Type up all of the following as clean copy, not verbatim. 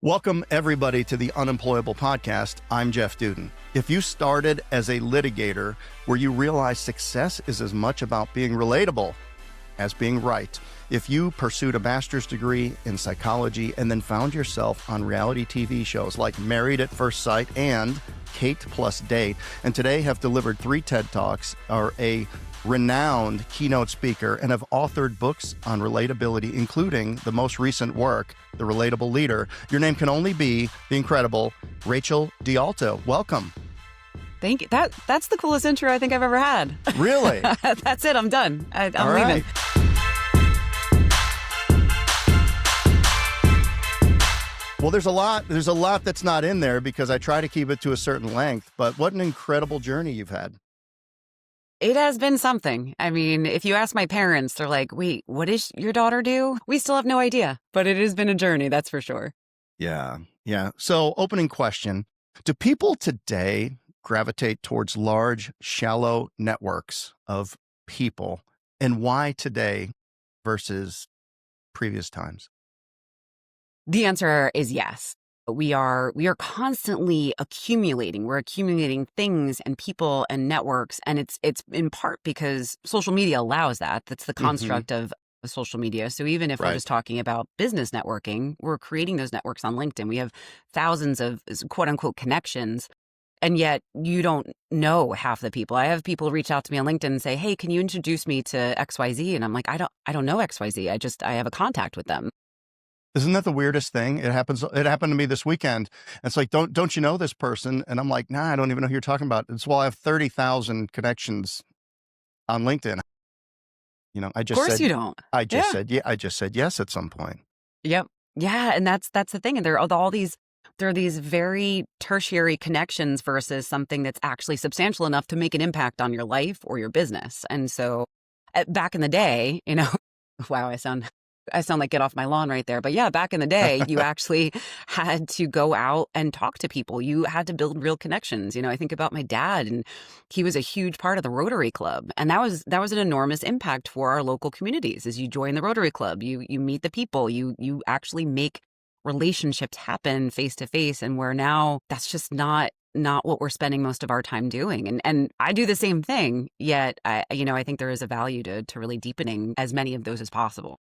Welcome, everybody, to the Unemployable podcast. I'm Jeff Dudan. If you started as a litigator where you realize success is as much about being relatable as being right, if you pursued a master's degree in psychology and then found yourself on reality TV shows like Married at First Sight and Kate Plus Date, and today have delivered 3 TED Talks, are a renowned keynote speaker, and have authored books on relatability, including the most recent work, The Relatable Leader, your name can only be the incredible Rachel DeAlto. Welcome. Thank you. That's the coolest intro I think I've ever had. Really? That's it. I'm done. I'm All leaving. Right. Well, there's a lot that's not in there because I try to keep it to a certain length, but what an incredible journey you've had. It has been something. I mean, if you ask my parents, they're like, wait, what does your daughter do? We still have no idea, but it has been a journey. That's for sure. Yeah. So opening question, do people today gravitate towards large, shallow networks of people, and why today versus previous times? The answer is yes. We are constantly accumulating. We're accumulating things and people and networks. And it's in part because social media allows that. That's the construct of social media. So even if we're just talking about business networking, we're creating those networks on LinkedIn. We have thousands of quote unquote connections. And yet you don't know half the people. I have people reach out to me on LinkedIn and say, hey, can you introduce me to XYZ? And I'm like, I don't know XYZ. I have a contact with them. Isn't that the weirdest thing? It happened to me this weekend. It's like, don't you know this person? And I'm like, nah, I don't even know who you're talking about. It's, well, I have 30,000 connections on LinkedIn. You know, I just said, of course said, you don't. I just said yes at some point. Yep. Yeah. And that's the thing. And there are these very tertiary connections versus something that's actually substantial enough to make an impact on your life or your business. And so back in the day, wow, I sound like get off my lawn right there. But yeah, back in the day, you actually had to go out and talk to people. You had to build real connections. I think about my dad, and he was a huge part of the Rotary Club. And that was an enormous impact for our local communities. As you join the Rotary Club, you meet the people, you actually make relationships happen face to face. And where now that's just not what we're spending most of our time doing. And I do the same thing, yet I think there is a value to really deepening as many of those as possible.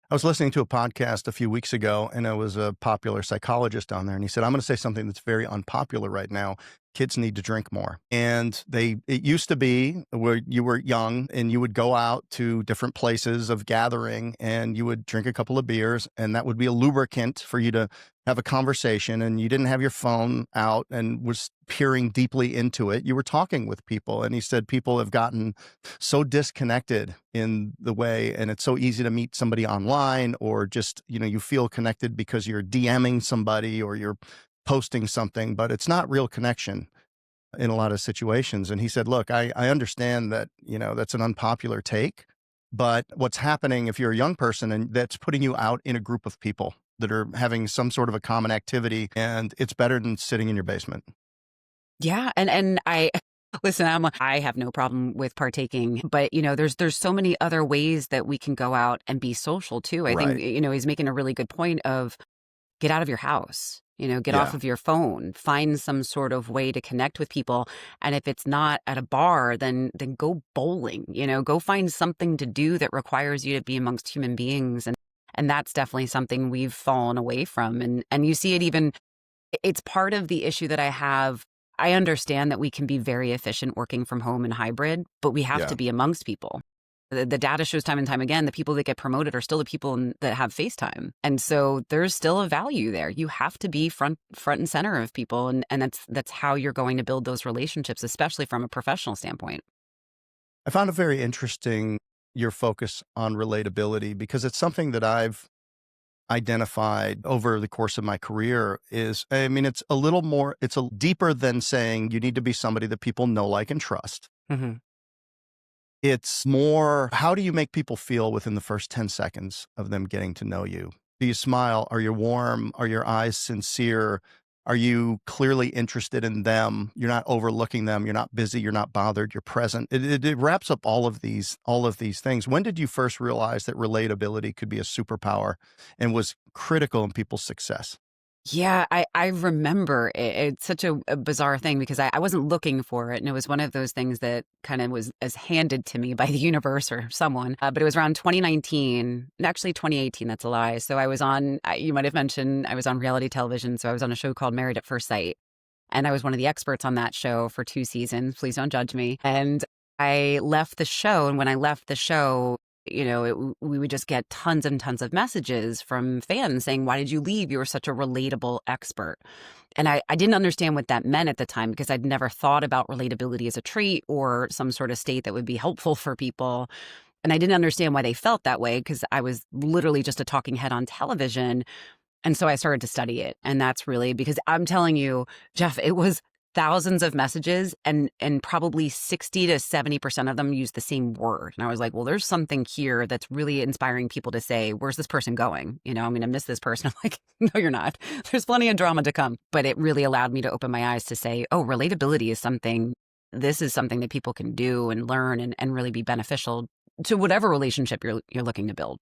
I was listening to a podcast a few weeks ago, and there was a popular psychologist on there, and he said, I'm going to say something that's very unpopular right now. Kids need to drink more. And it used to be where you were young and you would go out to different places of gathering and you would drink a couple of beers, and that would be a lubricant for you to have a conversation, and you didn't have your phone out and was peering deeply into it. You were talking with people. And he said people have gotten so disconnected in the way, and it's so easy to meet somebody online, or just, you feel connected because you're DMing somebody or you're posting something, but it's not real connection in a lot of situations. And he said, look, I understand that, that's an unpopular take, but what's happening if you're a young person and that's putting you out in a group of people that are having some sort of a common activity, and it's better than sitting in your basement. Yeah. And listen, I have no problem with partaking, but there's so many other ways that we can go out and be social too. I think, he's making a really good point of get out of your house, get off of your phone, find some sort of way to connect with people. And if it's not at a bar, then go bowling, go find something to do that requires you to be amongst human beings. And that's definitely something we've fallen away from. And you see it even, it's part of the issue that I have. I understand that we can be very efficient working from home and hybrid, but we have to be amongst people. The data shows time and time again, the people that get promoted are still the people that have FaceTime. And so there's still a value there. You have to be front and center of people. And that's how you're going to build those relationships, especially from a professional standpoint. I found it very interesting, your focus on relatability, because it's something that I've identified over the course of my career it's a little more, it's a deeper than saying you need to be somebody that people know, like, and trust. Mm-hmm. It's more, how do you make people feel within the first 10 seconds of them getting to know you? Do you smile? Are you warm? Are your eyes sincere? Are you clearly interested in them? You're not overlooking them. You're not busy. You're not bothered. You're present. It wraps up all of these things. When did you first realize that relatability could be a superpower and was critical in people's success? Yeah, I remember it. It's such a bizarre thing because I wasn't looking for it. And it was one of those things that kind of was as handed to me by the universe or someone. But it was around 2019, and actually 2018. That's a lie. So I was on, you might have mentioned, I was on reality television. So I was on a show called Married at First Sight. And I was one of the experts on that show for 2 seasons. Please don't judge me. And I left the show. And when I left the show, we would just get tons and tons of messages from fans saying, "Why did you leave? You were such a relatable expert." And I didn't understand what that meant at the time because I'd never thought about relatability as a trait or some sort of state that would be helpful for people. And I didn't understand why they felt that way because I was literally just a talking head on television. And so I started to study it. And that's really because I'm telling you, Jeff, it was thousands of messages and probably 60 to 70% of them use the same word. And I was like, well, there's something here that's really inspiring people to say, where's this person going? I'm going to miss this person. I'm like, no, you're not. There's plenty of drama to come. But it really allowed me to open my eyes to say, oh, relatability is something, this is something that people can do and learn and really be beneficial to whatever relationship you're looking to build.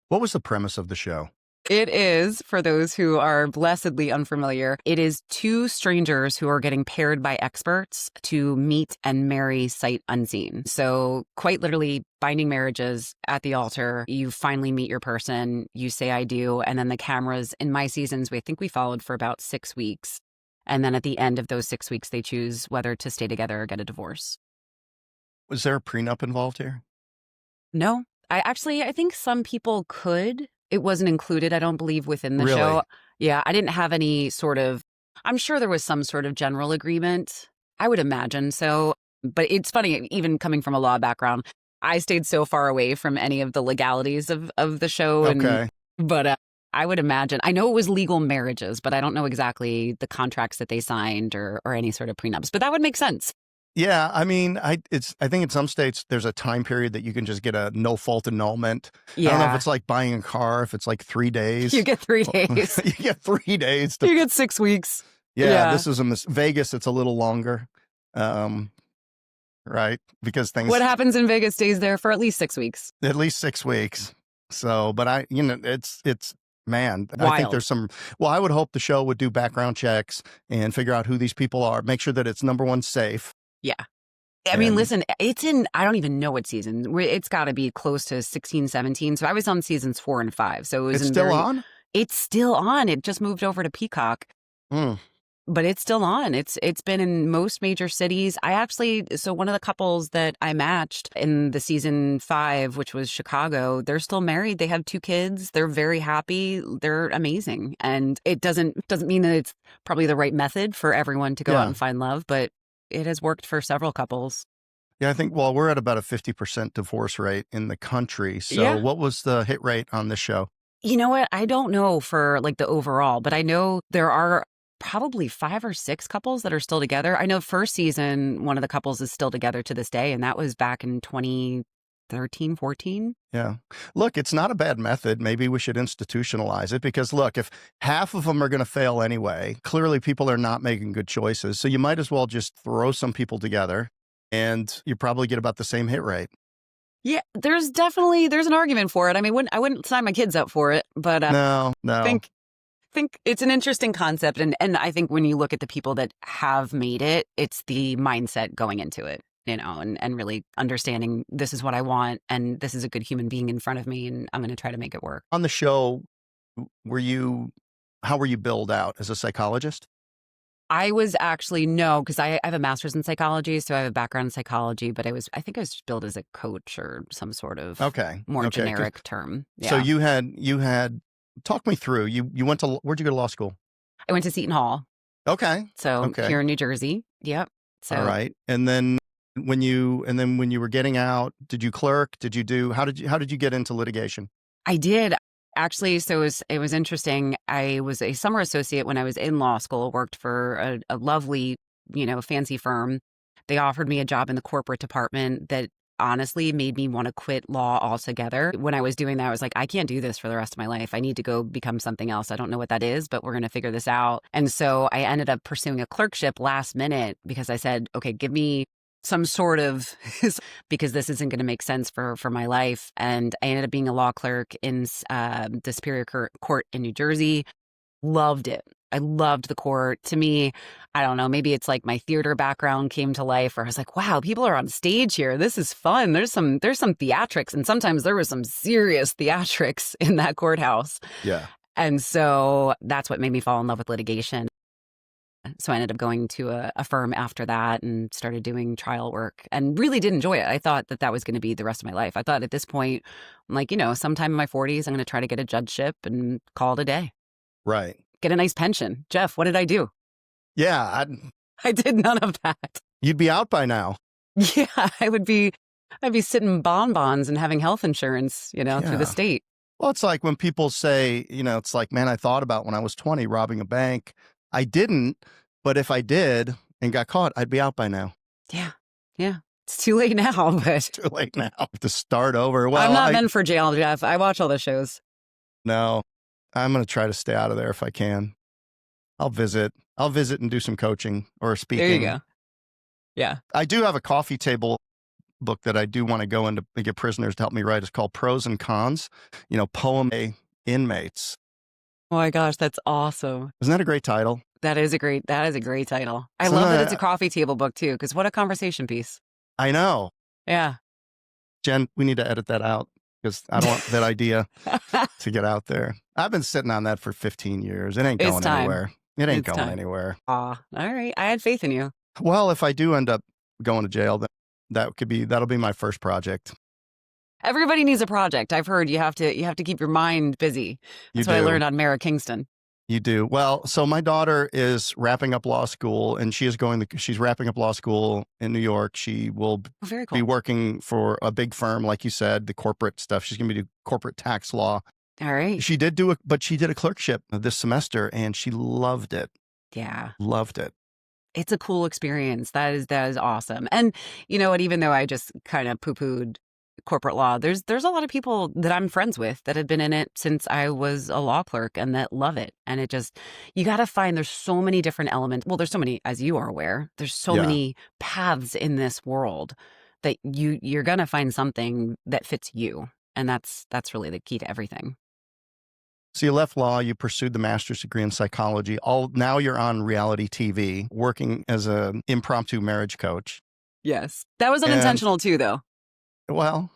What was the premise of the show? It is, for those who are blessedly unfamiliar, it is 2 strangers who are getting paired by experts to meet and marry sight unseen. So quite literally binding marriages at the altar. You finally meet your person, you say I do, and then the cameras in my seasons, I think we followed for about 6 weeks. And then at the end of those 6 weeks, they choose whether to stay together or get a divorce. Was there a prenup involved here? No. I think some people could. It wasn't included, I don't believe, within the show. Really? Yeah, I didn't have any sort of, I'm sure there was some sort of general agreement. I would imagine so. But it's funny, even coming from a law background, I stayed so far away from any of the legalities of the show. Okay. But I would imagine, I know it was legal marriages, but I don't know exactly the contracts that they signed or any sort of prenups. But that would make sense. Yeah, I mean, I think in some states there's a time period that you can just get a no fault annulment. Yeah. I don't know if it's like buying a car, if it's like 3 days. You get 3 days. You get 3 days. You get 6 weeks. Yeah, this is in Vegas. It's a little longer, right? Because things. What happens in Vegas stays there for at least 6 weeks. At least 6 weeks. So, but it's man, Wild. I think there's some. Well, I would hope the show would do background checks and figure out who these people are. Make sure that it's number one safe. Yeah. I mean, listen, it's in, I don't even know what season. It's got to be close to 16, 17. So I was on seasons 4 and 5. So it was still on? It's still on. It just moved over to Peacock. But it's still on. It's been in most major cities. So one of the couples that I matched in the season 5, which was Chicago, they're still married. They have 2 kids. They're very happy. They're amazing. And it doesn't mean that it's probably the right method for everyone to go out and find love, but it has worked for several couples. Yeah, I think, well, we're at about a 50% divorce rate in the country. So what was the hit rate on this show? You know what? I don't know for like the overall, but I know there are probably 5 or 6 couples that are still together. I know first season, one of the couples is still together to this day, and that was back in 2013, 14. Yeah. Look, it's not a bad method. Maybe we should institutionalize it because, look, if half of them are going to fail anyway, clearly people are not making good choices. So you might as well just throw some people together and you probably get about the same hit rate. Yeah, there's an argument for it. I mean, I wouldn't sign my kids up for it, but no. I think it's an interesting concept. And I think when you look at the people that have made it, it's the mindset going into it. And really understanding this is what I want and this is a good human being in front of me and I'm going to try to make it work. On the show, how were you billed out as a psychologist? I was actually, no, because I have a master's in psychology, so I have a background in psychology, but I think I was billed as a coach or some sort of more generic term. Yeah. So you had, talk me through, you went to, where'd you go to law school? I went to Seton Hall. Okay. So here in New Jersey. Yep. So. All right. And then when you were getting out, did you clerk? How did you get into litigation? I did. Actually, so it was interesting. I was a summer associate when I was in law school, worked for a lovely, fancy firm. They offered me a job in the corporate department that honestly made me want to quit law altogether. When I was doing that, I was like, I can't do this for the rest of my life. I need to go become something else. I don't know what that is, but we're going to figure this out. And so I ended up pursuing a clerkship last minute because I said, okay, give me some sort of, because this isn't going to make sense for my life. And I ended up being a law clerk in the Superior Court in New Jersey. Loved it. I loved the court. To me, I don't know, maybe it's like my theater background came to life where I was like, wow, people are on stage here. This is fun. There's some theatrics, and sometimes there was some serious theatrics in that courthouse. Yeah. And so that's what made me fall in love with litigation. So I ended up going to a firm after that and started doing trial work and really did enjoy it. I thought that that was going to be the rest of my life. I thought at this point, I'm like, sometime in my 40s, I'm going to try to get a judgeship and call it a day. Right. Get a nice pension. Jeff, what did I do? Yeah. I did none of that. You'd be out by now. Yeah, I'd be sitting bonbons and having health insurance, through the state. Well, it's like when people say, it's like, man, I thought about when I was 20 robbing a bank. I didn't, but if I did and got caught, I'd be out by now. Yeah. Yeah. It's too late now, but It's too late now to start over. Well, I'm not meant for jail, Jeff. I watch all the shows. No, I'm going to try to stay out of there if I can. I'll visit and do some coaching or speaking. There you go. Yeah. I do have a coffee table book that I do want to go into and get prisoners to help me write. It's called Pros and Cons, poem inmates. Oh my gosh, that's awesome. Isn't that a great title? That is a great title. I love that it's a coffee table book too, because what a conversation piece. I know. Yeah. Jen, we need to edit that out because I don't want that idea to get out there. I've been sitting on that for 15 years. It ain't going anywhere. It ain't going anywhere. Aw, all right. I had faith in you. Well, if I do end up going to jail, then that'll be my first project. Everybody needs a project. I've heard you have to keep your mind busy. That's what I learned on Mara Kingston. You do. Well, so my daughter is wrapping up law school, and she's wrapping up law school in New York. She will be working for a big firm, like you said, the corporate stuff. She's going to do corporate tax law. All right. She did but she did a clerkship this semester, and she loved it. Yeah. Loved it. It's a cool experience. That is awesome. And you know what? Even though I just kind of poo-pooed corporate law, there's a lot of people that I'm friends with that have been in it since I was a law clerk and that love it. And you got to find, there's so many different elements. Well, there's so many, as you are aware, there's so many paths in this world that you're going to find something that fits you. And that's really the key to everything. So you left law, you pursued the master's degree in psychology. Now you're on reality TV, working as an impromptu marriage coach. Yes. That was unintentional too, though. Well,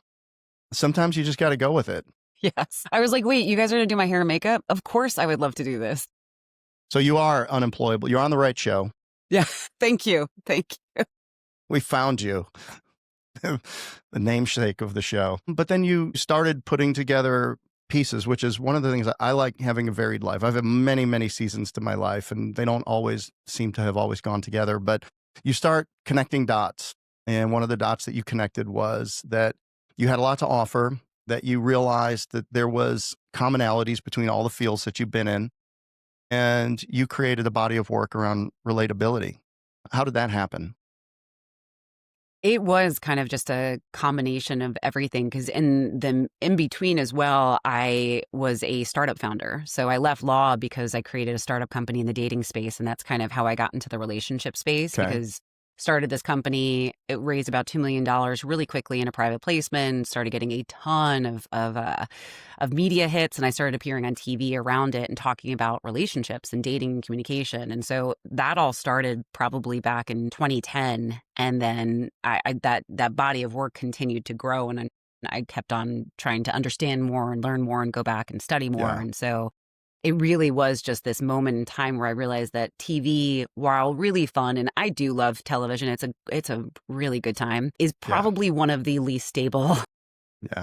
sometimes you just got to go with it. Yes. I was like, wait, you guys are going to do my hair and makeup? Of course I would love to do this. So you are unemployable. You're on the right show. Yeah. Thank you. Thank you. We found you. The namesake of the show. But then you started putting together pieces, which is one of the things I like, having a varied life. I've had many, many seasons to my life, and they don't always seem to have always gone together. But you start connecting dots. And one of the dots that you connected was that you had a lot to offer, that you realized that there was commonalities between all the fields that you've been in, and you created a body of work around relatability. How did that happen? It was kind of just a combination of everything, because in between as well, I was a startup founder. So I left law because I created a startup company in the dating space, and that's kind of how I got into the relationship space. Okay. Because started this company, it raised about $2 million really quickly in a private placement, started getting a ton of media hits, and I started appearing on TV around it and talking about relationships and dating and communication. And so that all started probably back in 2010. And then that body of work continued to grow, and I kept on trying to understand more and learn more and go back and study more. Yeah. And so it really was just this moment in time where I realized that TV, while really fun, and I do love television, it's a really good time, is probably one of the least stable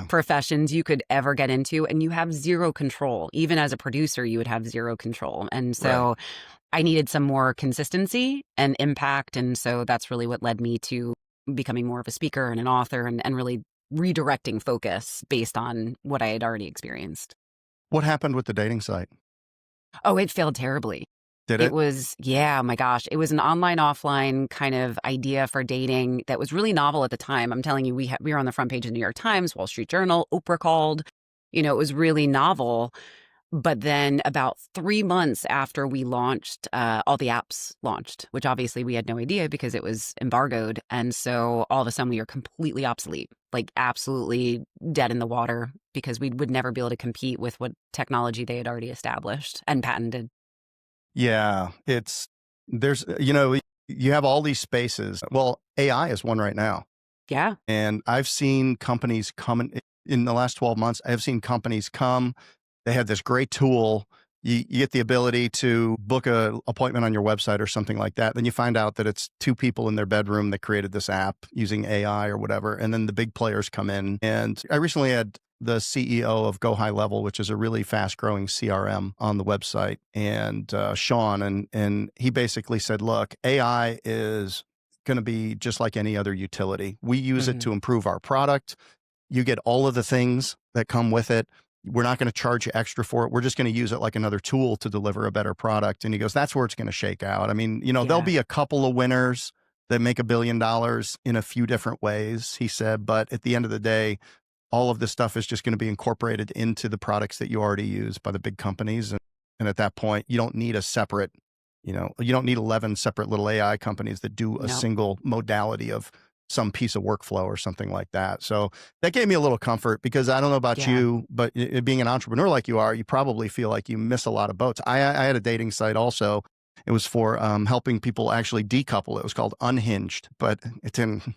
professions you could ever get into. And you have zero control. Even as a producer, you would have zero control. And so I needed some more consistency and impact. And so that's really what led me to becoming more of a speaker and an author, and really redirecting focus based on what I had already experienced. What happened with the dating site? Oh, it failed terribly. Did it? It was, oh my gosh. It was an online, offline kind of idea for dating that was really novel at the time. I'm telling you, we were on the front page of the New York Times, Wall Street Journal, Oprah called. It was really novel. But then about 3 months after we launched, all the apps launched, which obviously we had no idea because it was embargoed. And so all of a sudden we were completely obsolete, like absolutely dead in the water, because we would never be able to compete with what technology they had already established and patented. Yeah, there's, you have all these spaces. Well, AI is one right now. Yeah. And I've seen companies come in the last 12 months. I've seen companies come, they have this great tool. You get the ability to book a appointment on your website or something like that. Then you find out that it's two people in their bedroom that created this app using AI or whatever. And then the big players come in. And I recently had the CEO of Go High Level, which is a really fast growing CRM on the website, and Sean, and he basically said, look, AI is going to be just like any other utility. We use it to improve our product. You get all of the things that come with it. We're not going to charge you extra for it. We're just going to use it like another tool to deliver a better product. And he goes, that's where it's going to shake out. I mean, there'll be a couple of winners that make $1 billion in a few different ways, he said. But at the end of the day, all of this stuff is just going to be incorporated into the products that you already use by the big companies. And at that point, you don't need a separate, you don't need 11 separate little AI companies that do a single modality of some piece of workflow or something like that. So that gave me a little comfort, because I don't know about you, but being an entrepreneur like you are, you probably feel like you miss a lot of boats. I had a dating site also. It was for helping people actually decouple. It was called Unhinged, but it didn't.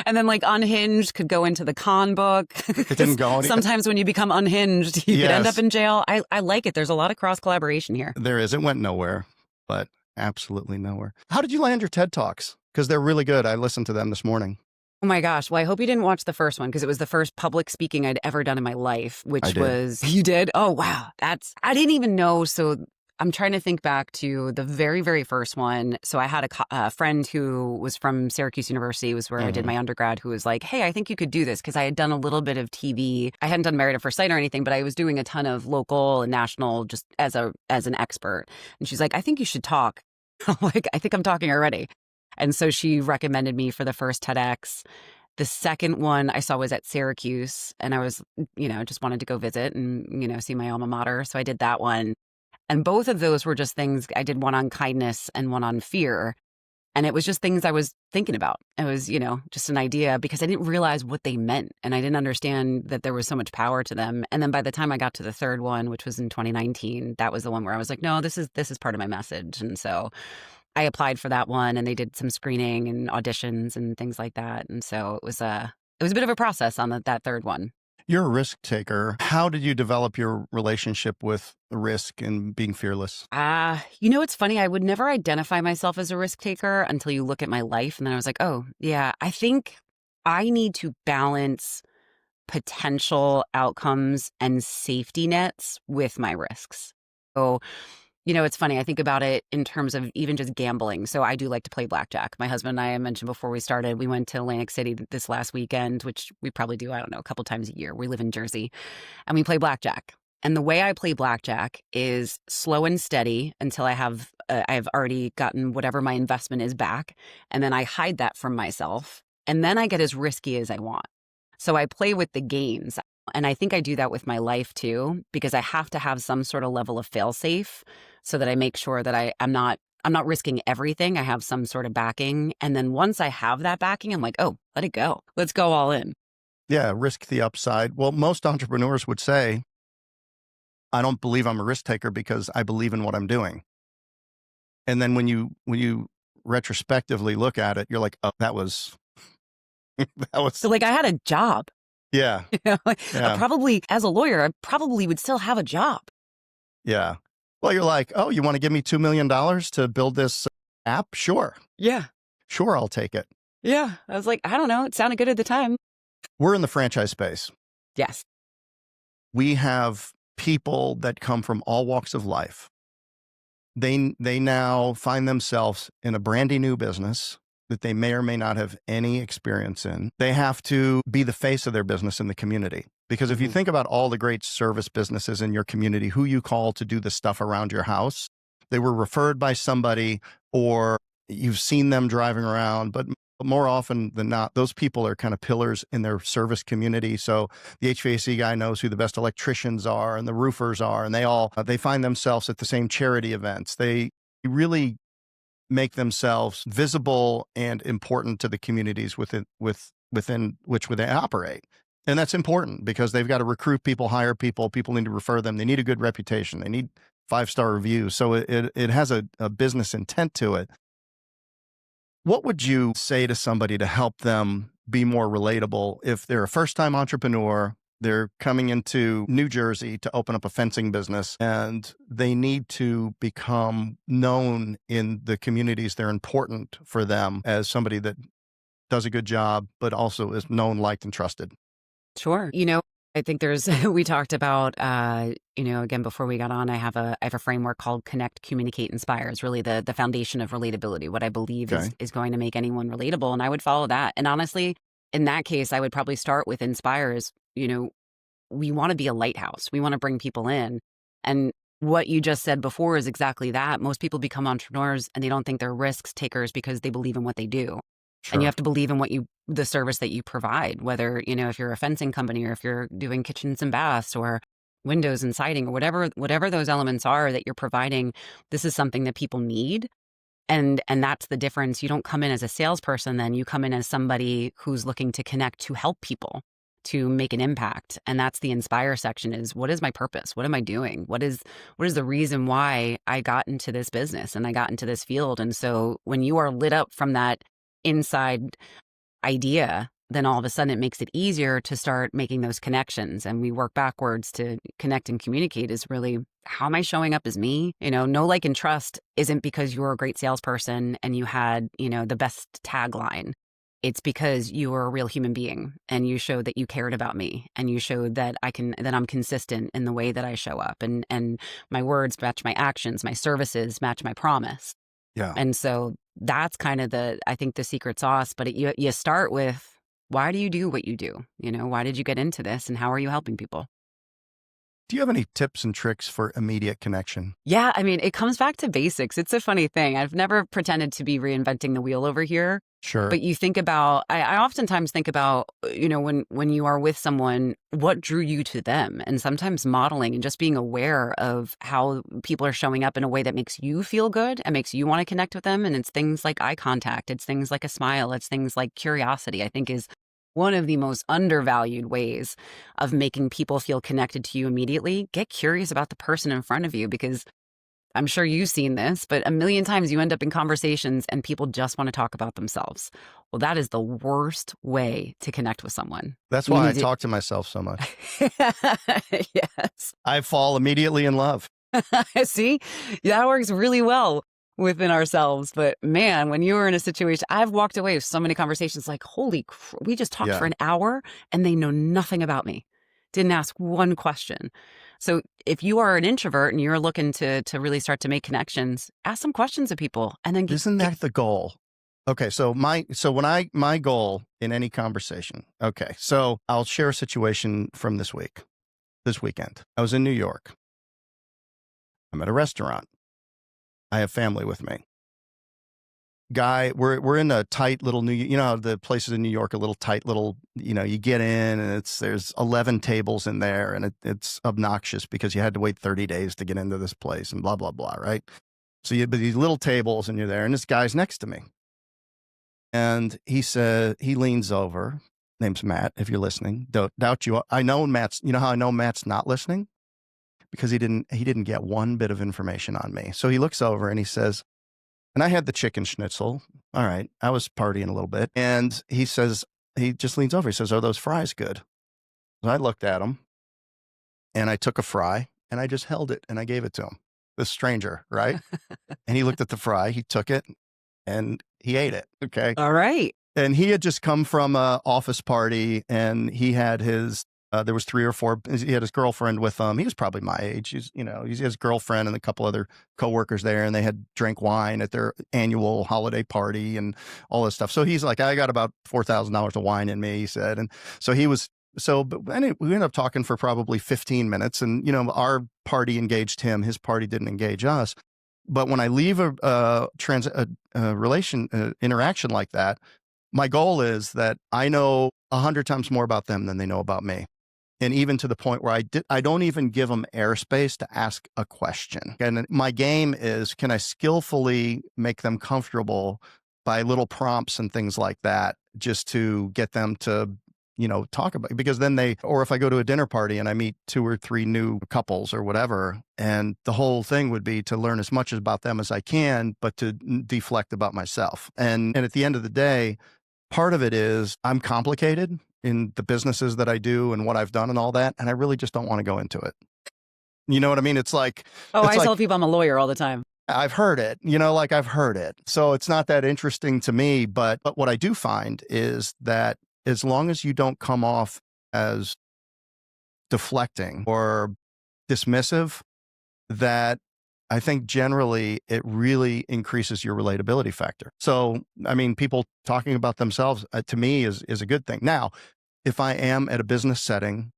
And then like Unhinged could go into the con book. It didn't go anywhere. Sometimes when you become unhinged, you could end up in jail. I like it. There's a lot of cross collaboration here. There is. It went nowhere, but absolutely nowhere. How did you land your TED Talks? Because they're really good. I listened to them this morning. Oh my gosh. Well, I hope you didn't watch the first one, because it was the first public speaking I'd ever done in my life, which was, you did? Oh, wow. I didn't even know. So I'm trying to think back to the very, very first one. So I had a friend who was from Syracuse University, was where I did my undergrad, who was like, hey, I think you could do this, because I had done a little bit of TV. I hadn't done Married at First Sight or anything, but I was doing a ton of local and national just as an expert. And she's like, I think you should talk. I'm like, I think I'm talking already. And so she recommended me for the first TEDx. The second one I saw was at Syracuse, and I was, just wanted to go visit and, see my alma mater. So I did that one. And both of those were just things. I did one on kindness and one on fear. And it was just things I was thinking about. It was, just an idea, because I didn't realize what they meant. And I didn't understand that there was so much power to them. And then by the time I got to the third one, which was in 2019, that was the one where I was like, no, this is part of my message. And so I applied for that one, and they did some screening and auditions and things like that. And so it was a bit of a process on that third one. You're a risk taker. How did you develop your relationship with risk and being fearless? It's funny. I would never identify myself as a risk taker until you look at my life. And then I was like, oh, yeah, I think I need to balance potential outcomes and safety nets with my risks. So, it's funny. I think about it in terms of even just gambling. So I do like to play blackjack. My husband and I mentioned before we started, we went to Atlantic City this last weekend, which we probably do, I don't know, a couple times a year. We live in Jersey, and we play blackjack. And the way I play blackjack is slow and steady until I've already gotten whatever my investment is back. And then I hide that from myself. And then I get as risky as I want. So I play with the gains. And I think I do that with my life too, because I have to have some sort of level of fail-safe so that I make sure that I'm not risking everything. I have some sort of backing. And then once I have that backing, I'm like, oh, let it go. Let's go all in. Yeah, risk the upside. Well, most entrepreneurs would say, I don't believe I'm a risk taker because I believe in what I'm doing. And then when you retrospectively look at it, you're like, oh, that was So like I had a job. Yeah. Probably as a lawyer, I probably would still have a job. Yeah. Well, you're like, oh, you want to give me $2 million to build this app? Sure. Yeah. Sure, I'll take it. Yeah. I was like, I don't know. It sounded good at the time. We're in the franchise space. Yes. We have people that come from all walks of life. They now find themselves in a brandy new business that they may or may not have any experience in. They have to be the face of their business in the community. Because if you think about all the great service businesses in your community, who you call to do the stuff around your house, they were referred by somebody, or you've seen them driving around, but more often than not, those people are kind of pillars in their service community. So the HVAC guy knows who the best electricians are and the roofers are, and they find themselves at the same charity events. They really make themselves visible and important to the communities within which they operate. And that's important because they've got to recruit people, hire people. People need to refer them. They need a good reputation. They need 5-star reviews. So it has a business intent to it. What would you say to somebody to help them be more relatable if they're a first-time entrepreneur, they're coming into New Jersey to open up a fencing business, and they need to become known in the communities they're important for them as somebody that does a good job, but also is known, liked, and trusted? Sure. I think there's we talked about again before we got on, I have a framework called Connect, Communicate, Inspire. It's really the foundation of relatability. What I believe Okay. is going to make anyone relatable, and I would follow that. And honestly, in that case, I would probably start with Inspire. We want to be a lighthouse. We want to bring people in. And what you just said before is exactly that. Most people become entrepreneurs and they don't think they're risk takers because they believe in what they do. And you Sure. have to believe in the service that you provide, whether, if you're a fencing company or if you're doing kitchens and baths or windows and siding or whatever those elements are that you're providing, this is something that people need. And that's the difference. You don't come in as a salesperson, then you come in as somebody who's looking to connect, to help people, to make an impact. And that's the Inspire section is, what is my purpose? What am I doing? What is the reason why I got into this business and I got into this field? And so when you are lit up from that inside idea, then all of a sudden it makes it easier to start making those connections. And we work backwards to connect and communicate is really, how am I showing up as me? Know, like, and trust isn't because you're a great salesperson and you had, the best tagline. It's because you were a real human being and you showed that you cared about me and you showed that that I'm consistent in the way that I show up and my words match my actions, my services match my promise. Yeah. And so that's kind of I think the secret sauce, but you start with, why do you do what you do? Why did you get into this and how are you helping people? Do you have any tips and tricks for immediate connection? Yeah, I mean, it comes back to basics. It's a funny thing. I've never pretended to be reinventing the wheel over here. Sure. But you think about, I oftentimes think about, when you are with someone, what drew you to them? And sometimes modeling and just being aware of how people are showing up in a way that makes you feel good and makes you want to connect with them. And it's things like eye contact. It's things like a smile. It's things like curiosity, I think is one of the most undervalued ways of making people feel connected to you immediately. Get curious about the person in front of you, because I'm sure you've seen this, but a million times you end up in conversations and people just want to talk about themselves. Well, that is the worst way to connect with someone. That's why I talk to myself so much. Yes. I fall immediately in love. See, that works really well within ourselves. But man, when you were in a situation, I've walked away with so many conversations like, holy we just talked for an hour and they know nothing about me. Didn't ask one question. So if you are an introvert and you're looking to really start to make connections, ask some questions of people and then Isn't that the goal? Okay, so my goal in any conversation. Okay, so I'll share a situation from this weekend. I was in New York. I'm at a restaurant. I have family with me. Guy, we're in a tight little how the places in New York, a little tight little, you get in and there's 11 tables in there and it's obnoxious because you had to wait 30 days to get into this place and blah, blah, blah, right? So but these little tables and you're there and this guy's next to me. And he leans over, name's Matt, if you're listening, don't doubt you. I know Matt's, how I know Matt's not listening? Because he didn't get one bit of information on me. So he looks over and he says, and I had the chicken schnitzel. All right. I was partying a little bit. And he just leans over. He says, are those fries good? So I looked at him and I took a fry and I just held it and I gave it to him. This stranger, right? And he looked at the fry, he took it and he ate it. Okay. All right. And he had just come from a office party and he had there was 3 or 4, he had his girlfriend with him. He was probably my age. He has his girlfriend and a couple other coworkers there, and they had drank wine at their annual holiday party and all this stuff. So he's like, I got about $4,000 of wine in me, he said. And so but anyway, we ended up talking for probably 15 minutes and, our party engaged him. His party didn't engage us. But when I leave a interaction like that, my goal is that I know 100 times more about them than they know about me. And even to the point where I don't even give them airspace to ask a question. And my game is, can I skillfully make them comfortable by little prompts and things like that, just to get them to talk about, because then or if I go to a dinner party and I meet 2 or 3 new couples or whatever, and the whole thing would be to learn as much about them as I can, but to deflect about myself. And at the end of the day, part of it is I'm complicated in the businesses that I do and what I've done and all that. And I really just don't want to go into it. You know what I mean? It's like, I tell people I'm a lawyer all the time. I've heard it, I've heard it. So it's not that interesting to me. But what I do find is that as long as you don't come off as deflecting or dismissive, that I think generally it really increases your relatability factor. So, I mean, people talking about themselves to me is a good thing. Now, if I am at a business setting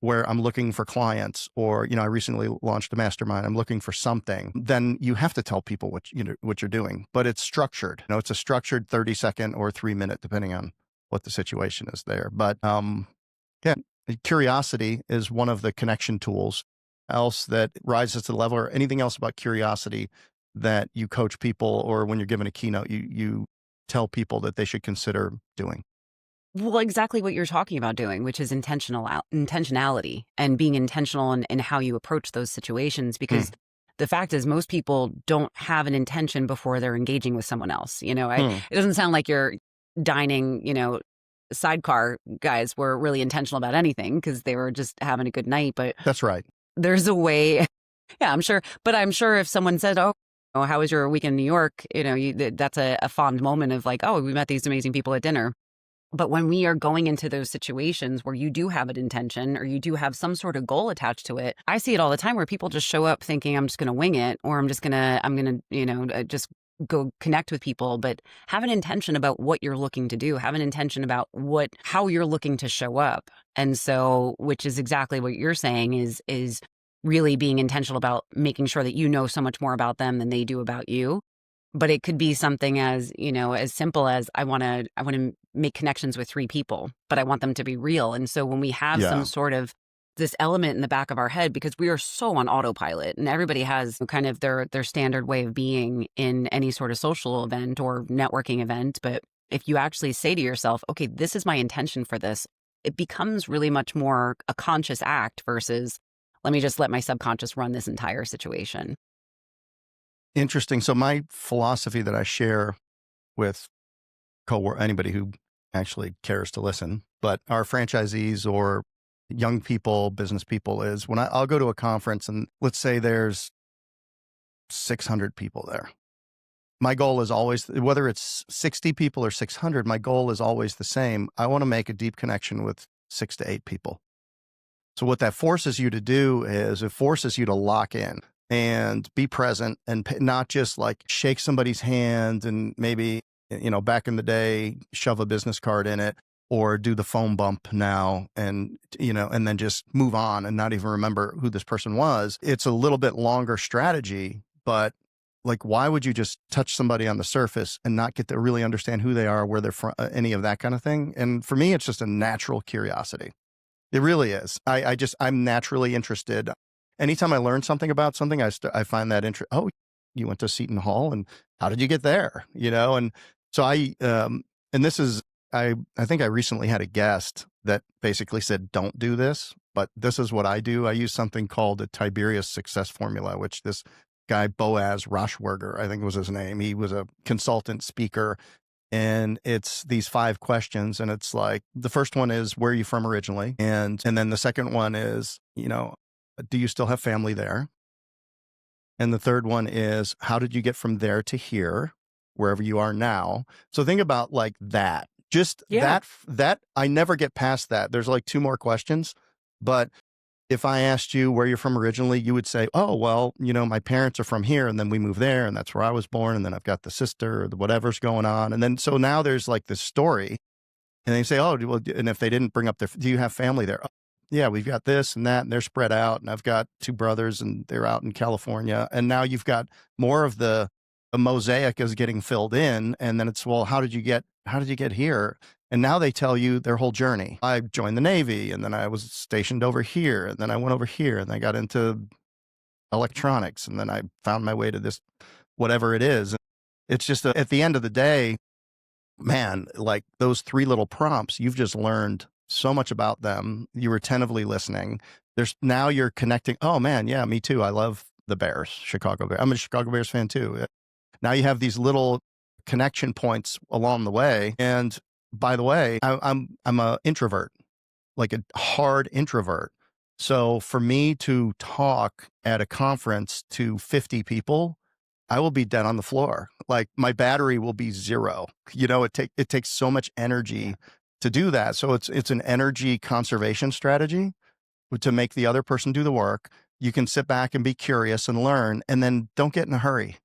where I'm looking for clients, or, I recently launched a mastermind, I'm looking for something, then you have to tell people what you're doing, but it's structured. It's a structured 30-second or 3-minute, depending on what the situation is there. But yeah, curiosity is one of the connection tools else that rises to the level, or anything else about curiosity that you coach people, or when you're given a keynote, you tell people that they should consider doing. Well, exactly what you're talking about doing, which is intentionality and being intentional in how you approach those situations. Because the fact is, most people don't have an intention before they're engaging with someone else. It doesn't sound like your dining, sidecar guys were really intentional about anything, because they were just having a good night. But that's right. There's a way. Yeah, I'm sure. But I'm sure if someone said, "Oh, how was your weekend in New York?" That's a fond moment of like, "Oh, we met these amazing people at dinner." But when we are going into those situations where you do have an intention, or you do have some sort of goal attached to it, I see it all the time where people just show up thinking, I'm just going to wing it, or I'm going to, just go connect with people. But have an intention about what you're looking to do. Have an intention about how you're looking to show up. And so, which is exactly what you're saying, is really being intentional about making sure that you know so much more about them than they do about you. But it could be something as, as simple as I want to make connections with 3 people, but I want them to be real. And so when we have some sort of this element in the back of our head, because we are so on autopilot, and everybody has kind of their standard way of being in any sort of social event or networking event. But if you actually say to yourself, okay, this is my intention for this, it becomes really much more a conscious act versus let me just let my subconscious run this entire situation. Interesting. So my philosophy that I share with anybody who actually cares to listen, but our franchisees or young people, business people, is when I'll go to a conference and let's say there's 600 people there. My goal is always, whether it's 60 people or 600, my goal is always the same. I want to make a deep connection with 6 to 8 people. So what that forces you to do is it forces you to lock in and be present, and not just like shake somebody's hand and maybe, back in the day, shove a business card in it, or do the phone bump now and, and then just move on and not even remember who this person was. It's a little bit longer strategy, but like, why would you just touch somebody on the surface and not get to really understand who they are, where they're from, any of that kind of thing? And for me, it's just a natural curiosity. It really is. I'm naturally interested. Anytime I learn something about something, I find that interest. Oh, you went to Seton Hall, and how did you get there? And so and this is, I think I recently had a guest that basically said, don't do this, but this is what I do. I use something called the Tiberius Success Formula, which this guy, Boaz Roshwerger, I think was his name. He was a consultant speaker, and it's these 5 questions. And it's like, the first one is, where are you from originally? And then the second one is, do you still have family there? And the third one is, how did you get from there to here, wherever you are now? So think about like that. Just that I never get past that. There's like 2 more questions, but if I asked you where you're from originally, you would say, oh, well, my parents are from here, and then we moved there, and that's where I was born, and then I've got the sister or the whatever's going on. And then, so now there's like this story, and they say, oh, well, and if they didn't bring up do you have family there? Oh, yeah, we've got this and that, and they're spread out, and I've got 2 brothers, and they're out in California. And now you've got more of the mosaic is getting filled in, and then it's, well, how did you get here? And now they tell you their whole journey. I joined the Navy, and then I was stationed over here, and then I went over here, and I got into electronics, and then I found my way to this, whatever it is. It's just, at the end of the day, man, like those 3 little prompts, you've just learned so much about them. You were attentively listening. Now you're connecting. Oh man, yeah, me too. I love the Bears, Chicago Bears. I'm a Chicago Bears fan too. Now you have these little connection points along the way. And by the way, I'm a introvert, like a hard introvert. So for me to talk at a conference to 50 people, I will be dead on the floor. Like my battery will be zero. It takes so much energy to do that. So it's an energy conservation strategy to make the other person do the work. You can sit back and be curious and learn, and then don't get in a hurry.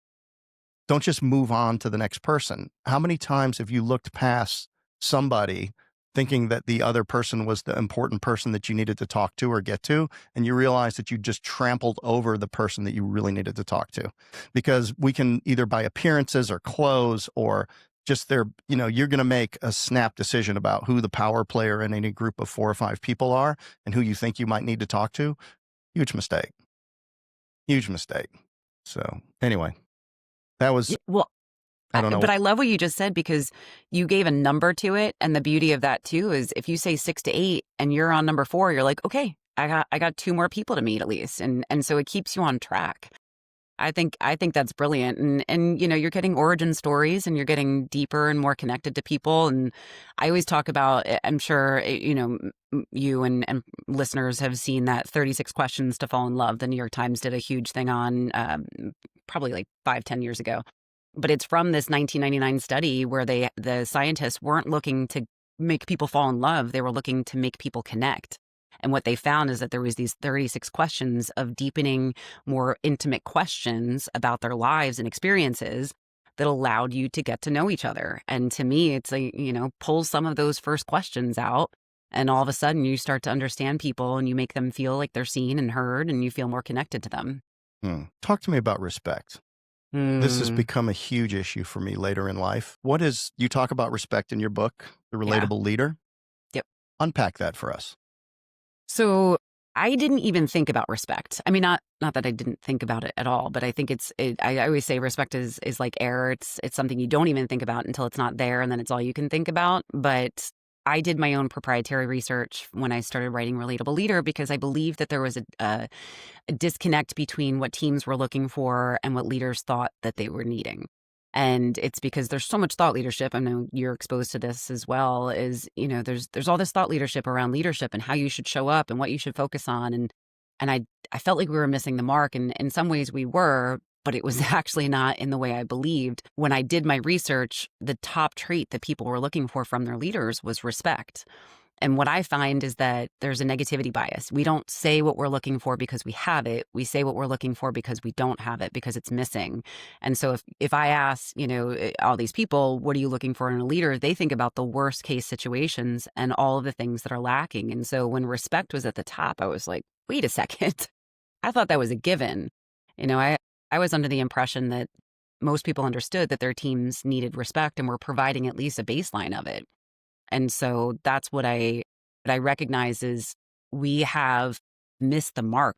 Don't just move on to the next person. How many times have you looked past somebody thinking that the other person was the important person that you needed to talk to or get to, and you realize that you just trampled over the person that you really needed to talk to? Because we can either by appearances or clothes or just you're going to make a snap decision about who the power player in any group of 4 or 5 people are and who you think you might need to talk to. Huge mistake. Huge mistake. So anyway, that was, well, I don't know. But I love what you just said, because you gave a number to it. And the beauty of that too is if you say 6 to 8 and you're on number 4, you're like, okay, I got 2 more people to meet at least. And so it keeps you on track. I think that's brilliant. And you're getting origin stories and you're getting deeper and more connected to people. And I always talk about, I'm sure, you and listeners have seen that 36 questions to fall in love. The New York Times did a huge thing on probably like 5-10 years ago. But it's from this 1999 study where the scientists weren't looking to make people fall in love. They were looking to make people connect. And what they found is that there was these 36 questions of deepening, more intimate questions about their lives and experiences that allowed you to get to know each other. And to me, it's like, pull some of those first questions out, and all of a sudden you start to understand people and you make them feel like they're seen and heard, and you feel more connected to them. Talk to me about respect. This has become a huge issue for me later in life. You talk about respect in your book, The Relatable Leader. Yep. Unpack that for us. So I didn't even think about respect. I mean, not that I didn't think about it at all, but I think I always say respect is like air. It's something you don't even think about until it's not there, and then it's all you can think about. But I did my own proprietary research when I started writing Relatable Leader, because I believed that there was a disconnect between what teams were looking for and what leaders thought that they were needing. And it's because there's so much thought leadership. I know you're exposed to this as well, there's all this thought leadership around leadership and how you should show up and what you should focus on. And I felt like we were missing the mark. And in some ways we were, but it was actually not in the way I believed. When I did my research, the top trait that people were looking for from their leaders was respect. And what I find is that there's a negativity bias. We don't say what we're looking for because we have it. We say what we're looking for because we don't have it, because it's missing. And so if I ask, all these people, what are you looking for in a leader? They think about the worst case situations and all of the things that are lacking. And so when respect was at the top, I was like, wait a second. I thought that was a given. I was under the impression that most people understood that their teams needed respect and were providing at least a baseline of it. And so that's what I recognize is we have missed the mark.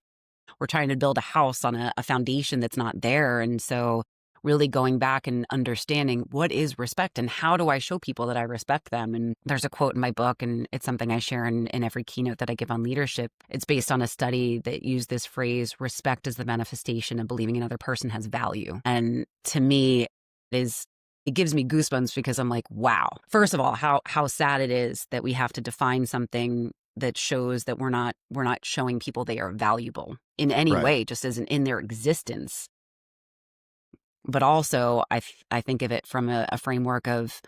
We're trying to build a house on a foundation that's not there. And so really going back and understanding what is respect and how do I show people that I respect them. And there's a quote in my book, and it's something I share in every keynote that I give on leadership. It's based on a study that used this phrase, respect is the manifestation of believing another person has value. And to me, it gives me goosebumps, because I'm like, wow. First of all, how sad it is that we have to define something that shows that we're not showing people they are valuable in any way, just as in their existence. But also, I think of it from a framework of,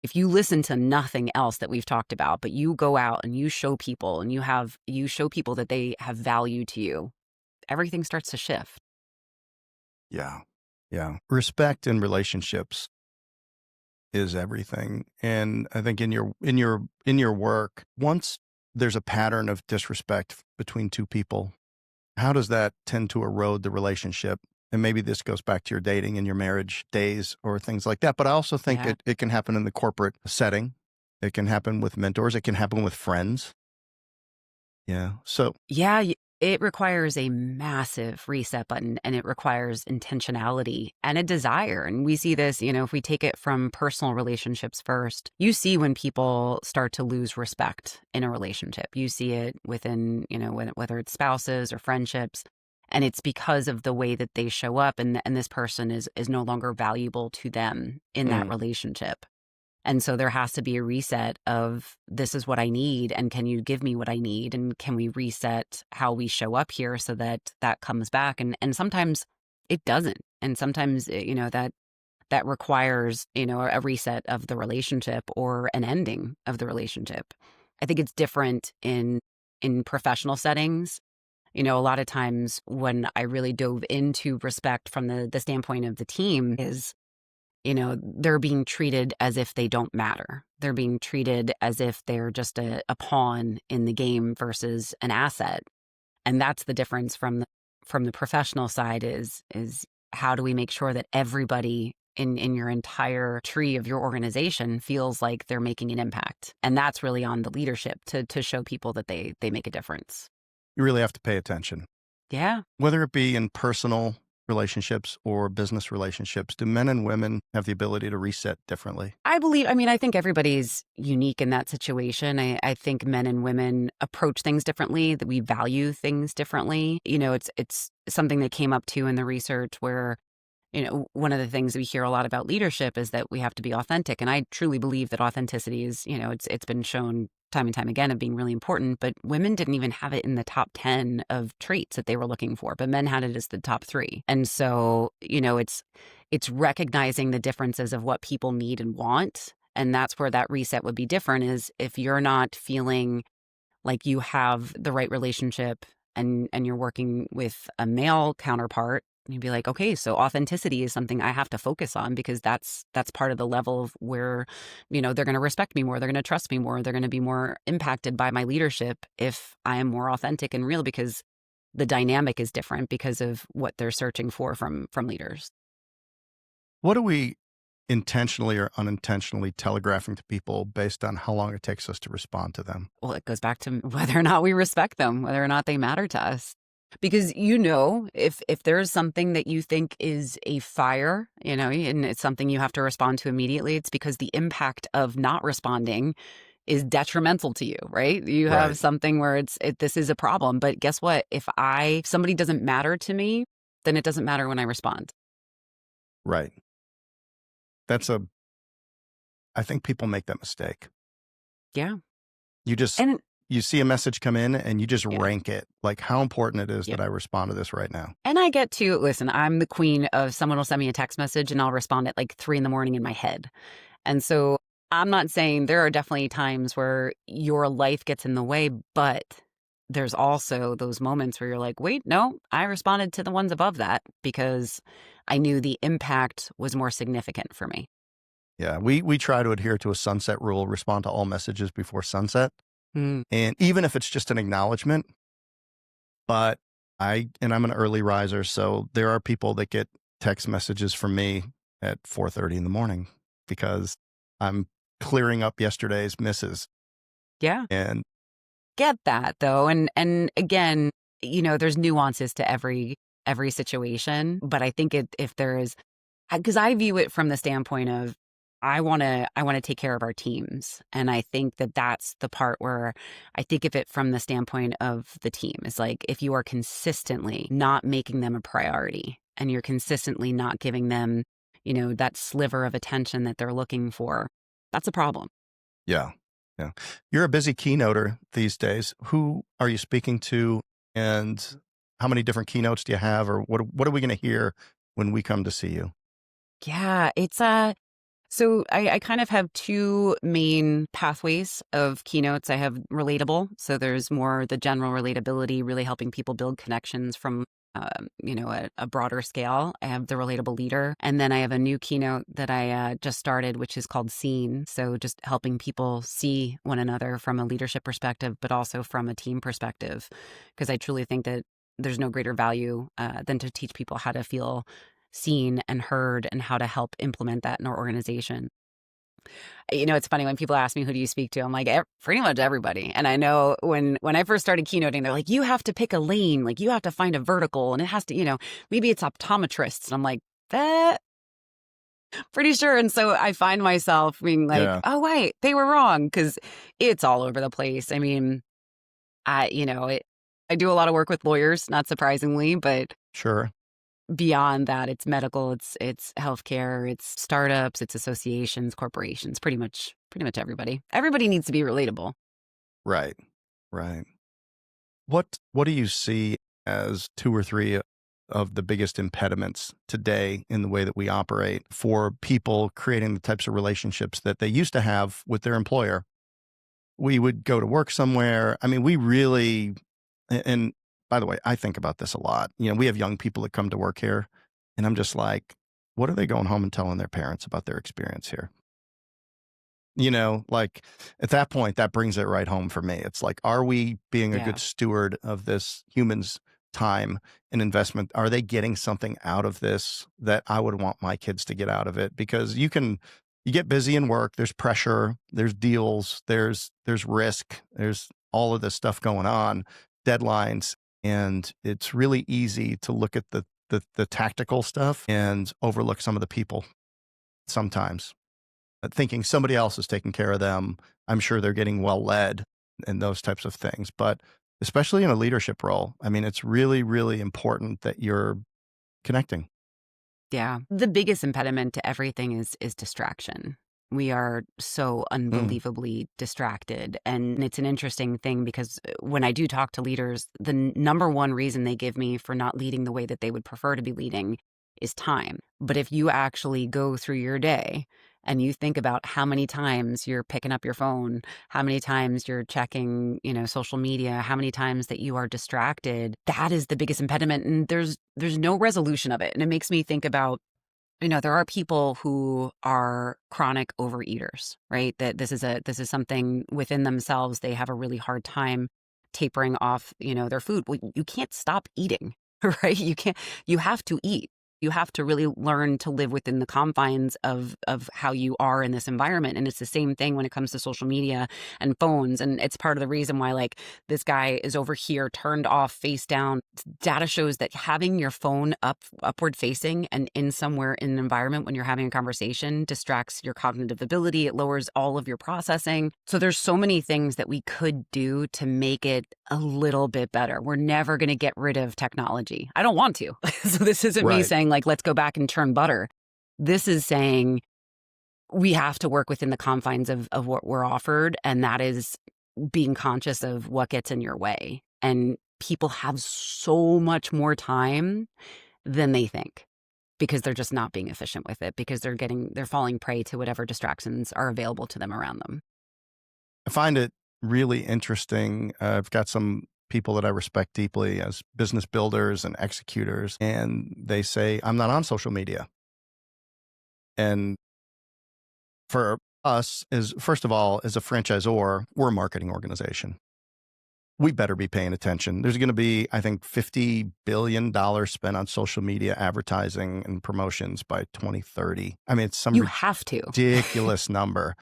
if you listen to nothing else that we've talked about, but you go out and you show people and you show people that they have value to you, everything starts to shift. Yeah. Respect in relationships is everything. And I think in your work, once there's a pattern of disrespect between 2 people, how does that tend to erode the relationship? And maybe this goes back to your dating and your marriage days or things like that. But I also think it can happen in the corporate setting. It can happen with mentors. It can happen with friends. Yeah. So It requires a massive reset button, and it requires intentionality and a desire. And we see this, if we take it from personal relationships first, you see when people start to lose respect in a relationship. You see it within, whether it's spouses or friendships. And it's because of the way that they show up, and this person is no longer valuable to them in that Mm, relationship. And so there has to be a reset of, this is what I need, and can you give me what I need, and can we reset how we show up here so that that comes back? And sometimes it doesn't, and sometimes that requires a reset of the relationship or an ending of the relationship. I think it's different in professional settings. A lot of times when I really dove into respect from the standpoint of the team is, they're being treated as if they don't matter. They're being treated as if they're just a pawn in the game versus an asset. And that's the difference from the professional side is how do we make sure that everybody in your entire tree of your organization feels like they're making an impact. And that's really on the leadership to show people that they make a difference. you really have to pay attention. Yeah. Whether it be in personal relationships or business relationships, do men and women have the ability to reset differently? I think everybody's unique in that situation. I think men and women approach things differently, that we value things differently. It's something that came up too in the research where, one of the things we hear a lot about leadership is that we have to be authentic. And I truly believe that authenticity is, it's been shown time and time again of being really important, but women didn't even have it in the top 10 of traits that they were looking for, but men had it as the top 3. And so, it's recognizing the differences of what people need and want. And that's where that reset would be different, is if you're not feeling like you have the right relationship and you're working with a male counterpart, you'd be like, okay, so authenticity is something I have to focus on, because that's part of the level of where, they're going to respect me more, they're going to trust me more, they're going to be more impacted by my leadership if I am more authentic and real, because the dynamic is different because of what they're searching for from leaders. What are we intentionally or unintentionally telegraphing to people based on how long it takes us to respond to them? Well, it goes back to whether or not we respect them, whether or not they matter to us. Because, if there's something that you think is a fire, and it's something you have to respond to immediately, it's because the impact of not responding is detrimental to you, right? You have Right, something where this is a problem. But guess what? If somebody doesn't matter to me, then it doesn't matter when I respond. right. I think people make that mistake. Yeah. You just, And you see a message come in and you just yeah. rank it, like how important it is Yeah. that I respond to this right now. And I get to listen, I'm the queen of, someone will send me a text message and I'll respond at like 3 a.m. in my head. And so I'm not saying, there are definitely times where your life gets in the way, but there's also those moments where you're like, wait, no, I responded to the ones above that because I knew the impact was more significant for me. Yeah, we try to adhere to a sunset rule, respond to all messages before sunset. Mm. And even if it's just an acknowledgement, but I'm an early riser, so there are people that get text messages from me at 4:30 in the morning because I'm clearing up yesterday's misses. Yeah. And Get that though. And again, there's nuances to every situation, but I think if there is, because I view it from the standpoint of, I want to take care of our teams. And I think that that's the part where I think of it from the standpoint of the team. It's like, if you are consistently not making them a priority and you're consistently not giving them, that sliver of attention that they're looking for, that's a problem. yeah, yeah. You're a busy keynoter these days. Who are you speaking to, and how many different keynotes do you have, or what are we going to hear when we come to see you? Yeah, it's so I kind of have 2 main pathways of keynotes. I have Relatable. So there's more the general relatability, really helping people build connections from, a broader scale. I have the Relatable Leader. And then I have a new keynote that I just started, which is called Seen. So just helping people see one another from a leadership perspective, but also from a team perspective. Because I truly think that there's no greater value than to teach people how to feel seen and heard and how to help implement that in our organization. It's funny when people ask me, who do you speak to? I'm like, pretty much everybody. And I know when I first started keynoting, they're like, you have to pick a lane, like you have to find a vertical and it has to, maybe it's optometrists. And I'm like, that pretty sure. And so I find myself being like, Yeah, oh, wait, they were wrong because it's all over the place. I mean, I do a lot of work with lawyers, not surprisingly, but sure. beyond that, it's medical, it's healthcare, it's startups, it's associations, corporations, pretty much everybody. Everybody needs to be relatable. Right, right. What do you see as two or three of the biggest impediments today in the way that we operate for people creating the types of relationships that they used to have with their employer? We would go to work somewhere. I mean, we really, and by the way, I think about this a lot. We have young people that come to work here, and I'm just like, what are they going home and telling their parents about their experience here? Like at that point, that brings it right home for me. It's like, are we being a good Yeah. steward of this human's time and investment? Are they getting something out of this that I would want my kids to get out of it? Because you get busy in work, there's pressure, there's deals, there's risk, there's all of this stuff going on, deadlines, and it's really easy to look at the tactical stuff and overlook some of the people sometimes, thinking somebody else is taking care of them. I'm sure they're getting well led and those types of things. But especially in a leadership role, I mean, it's really, really important that you're connecting. Yeah. The biggest impediment to everything is distraction. We are so Mm, unbelievably distracted. And it's an interesting thing because when I do talk to leaders, the number one reason they give me for not leading the way that they would prefer to be leading is time. But if you actually go through your day and you think about how many times you're picking up your phone, how many times you're checking, social media, how many times that you are distracted, that is the biggest impediment. And there's no resolution of it. And it makes me think about, there are people who are chronic overeaters, right? That this is something within themselves. They have a really hard time tapering off, their food. Well, you can't stop eating, right? You have to eat. You have to really learn to live within the confines of how you are in this environment. And it's the same thing when it comes to social media and phones. And it's part of the reason why, like, this guy is over here turned off face down. Data shows that having your phone upward facing and in somewhere in an environment when you're having a conversation distracts your cognitive ability. It lowers all of your processing. So there's so many things that we could do to make it a little bit better. We're never going to get rid of technology. I don't want to. So this isn't me right. saying like, let's go back and churn butter. This is saying we have to work within the confines of what we're offered. And that is being conscious of what gets in your way. And people have so much more time than they think because they're just not being efficient with it, because they're falling prey to whatever distractions are available to them around them. I find it really interesting. I've got some people that I respect deeply as business builders and executors, and they say, I'm not on social media. And for us, first of all, as a franchisor, we're a marketing organization. We better be paying attention. There's going to be, I think, $50 billion spent on social media advertising and promotions by 2030. I mean, it's some You have to. ridiculous number.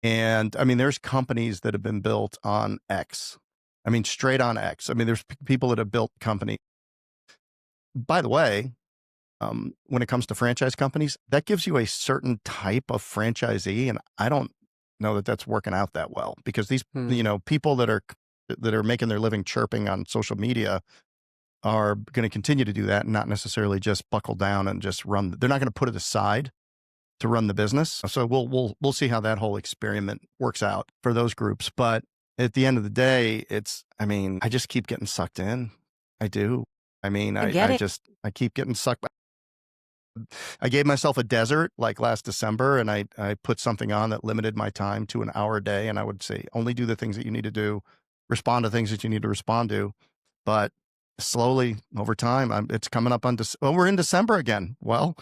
And I mean, there's companies that have been built on X. I mean, straight on X. I mean, there's people that have built company. By the way, when it comes to franchise companies, that gives you a certain type of franchisee. And I don't know that that's working out that well, because these, Hmm. people that are making their living chirping on social media are going to continue to do that and not necessarily just buckle down and just run. They're not going to put it aside to run the business. So we'll see how that whole experiment works out for those groups. But at the end of the day, I just keep getting sucked in. I do. I mean, I get it. I keep getting sucked. I gave myself a desert like last December, and I put something on that limited my time to an hour a day. And I would say, only do the things that you need to do, respond to things that you need to respond to. But slowly over time, it's coming up on, we're in December again. Well,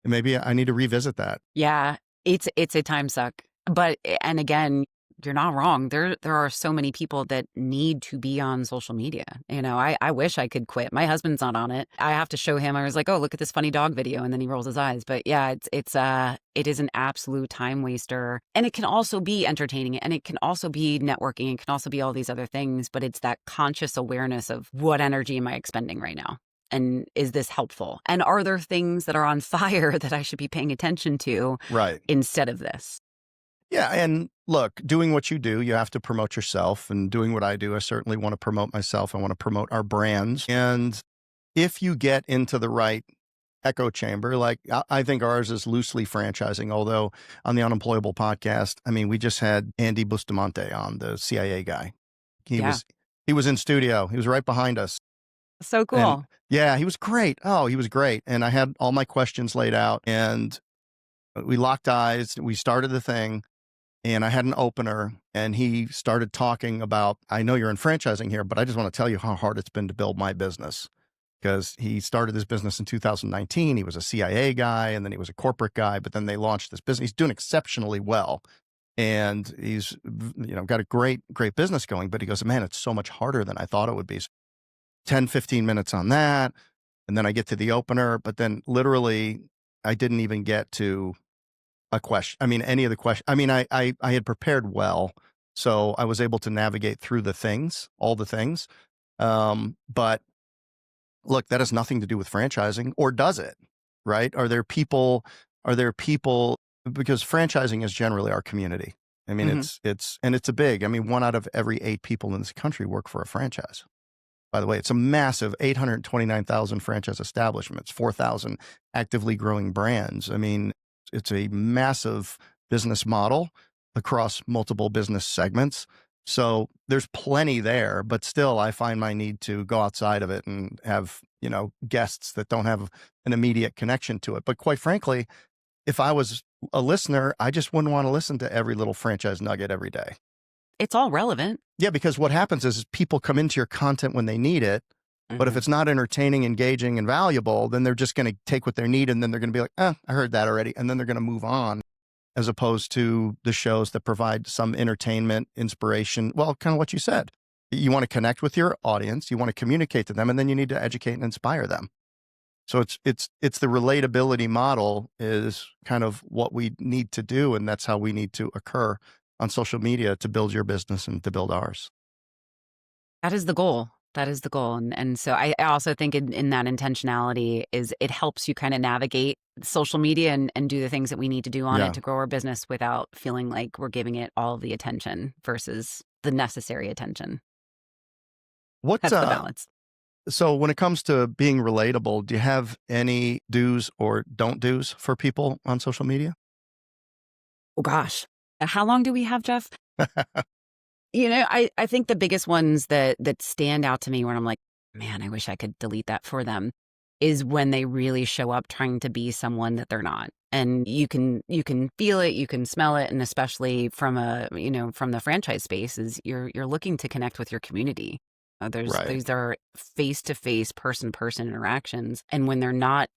maybe I need to revisit that. Yeah, it's a time suck. But and again, you're not wrong. There are so many people that need to be on social media. I wish I could quit. My husband's not on it. I have to show him. I was like, oh, look at this funny dog video, and then he rolls his eyes. But yeah, it is an absolute time waster, and it can also be entertaining, and it can also be networking, it can also be all these other things. But it's that conscious awareness of what energy am I expending right now. And is this helpful? And are there things that are on fire that I should be paying attention to instead of this? Yeah. And look, doing what you do, you have to promote yourself. And doing what I do, I certainly want to promote myself. I want to promote our brands. And if you get into the right echo chamber, like I think ours is loosely franchising, although on the Unemployable podcast, I mean, we just had Andy Bustamante on, the CIA guy. He was in studio. He was right behind us. So cool. And yeah, he was great. Oh, he was great. And I had all my questions laid out, and we locked eyes. We started the thing, and I had an opener, and he started talking about, I know you're in franchising here, but I just want to tell you how hard it's been to build my business. Because he started his business in 2019. He was a CIA guy, and then he was a corporate guy, but then they launched this business. He's doing exceptionally well. And he's, got a great business going, but he goes, man, it's so much harder than I thought it would be. So 10, 15 minutes on that. And then I get to the opener, but then literally I didn't even get to a question. I mean, any of the questions. I mean, I had prepared well, so I was able to navigate through all the things. But look, that has nothing to do with franchising, or does it? Right? Are there people, because franchising is generally our community. I mean, it's 1 out of every 8 people in this country work for a franchise. By the way, it's a massive 829,000 franchise establishments, 4,000 actively growing brands. I mean, it's a massive business model across multiple business segments. So there's plenty there, but still I find my need to go outside of it and have, guests that don't have an immediate connection to it. But quite frankly, if I was a listener, I just wouldn't want to listen to every little franchise nugget every day. It's all relevant. Yeah, because what happens is people come into your content when they need it. But if it's not entertaining, engaging, and valuable, then they're just going to take what they need, and then they're going to be like, I heard that already. And then they're going to move on, as opposed to the shows that provide some entertainment, inspiration. Well, kind of what you said. You want to connect with your audience, you want to communicate to them, and then you need to educate and inspire them. So it's the relatability model is kind of what we need to do, and that's how we need to occur on social media to build your business and to build ours. That is the goal. That is the goal. And so I also think in that intentionality is it helps you kind of navigate social media and do the things that we need to do on it to grow our business without feeling like we're giving it all of the attention versus the necessary attention. That's the balance. So when it comes to being relatable, do you have any do's or don't do's for people on social media? Oh, gosh. How long do we have, Jeff? I think the biggest ones that stand out to me when I'm like, man, I wish I could delete that for them, is when they really show up trying to be someone that they're not. And you can feel it, you can smell it, and especially from from the franchise space, is you're looking to connect with your community. These are face-to-face, person-to-person interactions, and when they're not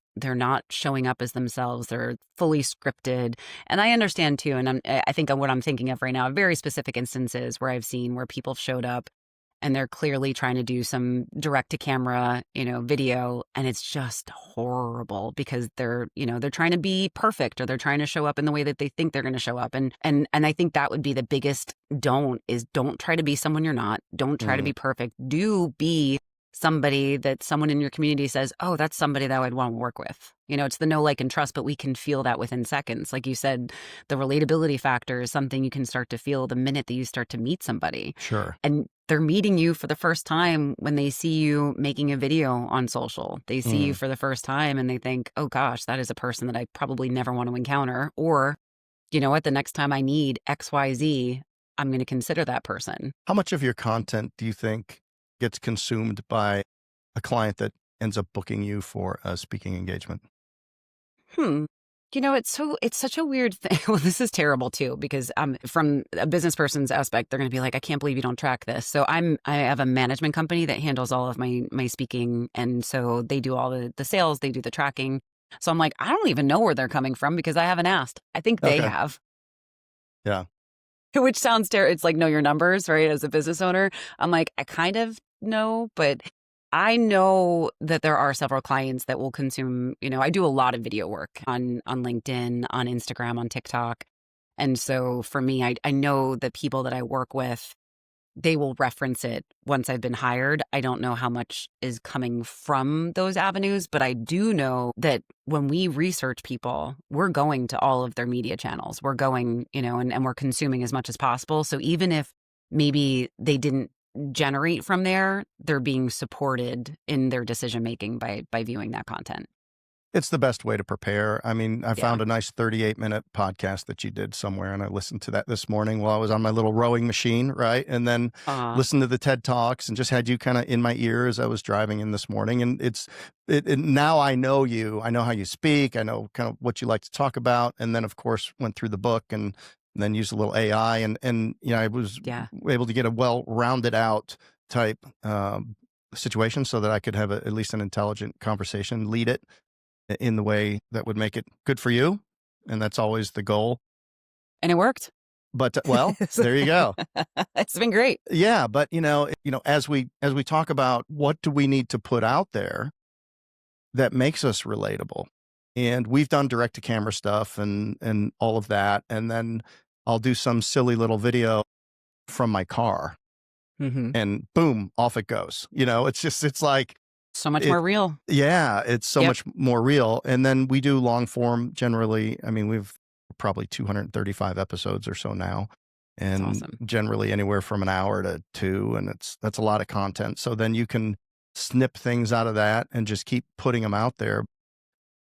showing up as themselves. They're fully scripted. And I understand too, and I think what I'm thinking of right now, very specific instances where I've seen where people have showed up and they're clearly trying to do some direct to camera, video, and it's just horrible because they're trying to be perfect, or they're trying to show up in the way that they think they're going to show up. And I think that would be the biggest don't try to be someone you're not. Don't try to be perfect. Do be somebody that someone in your community says, oh, that's somebody that I would want to work with. It's the know, like, and trust, but we can feel that within seconds. Like you said, the relatability factor is something you can start to feel the minute that you start to meet somebody. Sure. And they're meeting you for the first time when they see you making a video on social. They see you for the first time and they think, oh gosh, that is a person that I probably never want to encounter. Or, you know what, the next time I need XYZ, I'm going to consider that person. How much of your content do you think gets consumed by a client that ends up booking you for a speaking engagement? It's such a weird thing. Well, this is terrible too, because from a business person's aspect, they're going to be like, I can't believe you don't track this. So I have a management company that handles all of my speaking. And so they do all the sales, they do the tracking. So I'm like, I don't even know where they're coming from because I haven't asked. I think they have. Yeah. which sounds terrible. It's like know your numbers, right? As a business owner, I'm like, I kind of know, but I know that there are several clients that will consume, I do a lot of video work on LinkedIn, on Instagram, on TikTok. And so for me, I know the people that I work with, they will reference it once I've been hired. I don't know how much is coming from those avenues, but I do know that when we research people, we're going to all of their media channels. We're going, and we're consuming as much as possible. So even if maybe they didn't generate from there, they're being supported in their decision making by viewing that content. It's the best way to prepare. I mean, I Yeah. found a nice 38-minute podcast that you did somewhere, and I listened to that this morning while I was on my little rowing machine, right? And then listened to the TED Talks and just had you kind of in my ear as I was driving in this morning. And now I know you. I know how you speak. I know kind of what you like to talk about. And then, of course, went through the book and then used a little AI. And I was able to get a well-rounded out type situation so that I could have at least an intelligent conversation, lead it in the way that would make it good for you. And that's always the goal. And it worked. But well, there you go. It's been great. Yeah. But, as we talk about what do we need to put out there that makes us relatable, and we've done direct to camera stuff and all of that. And then I'll do some silly little video from my car and boom, off it goes. It's like, so much more real. Yeah, it's so much more real. And then we do long form generally. I mean, we've probably 235 episodes or so now. And awesome. Generally anywhere from an hour to 2. And that's a lot of content. So then you can snip things out of that and just keep putting them out there.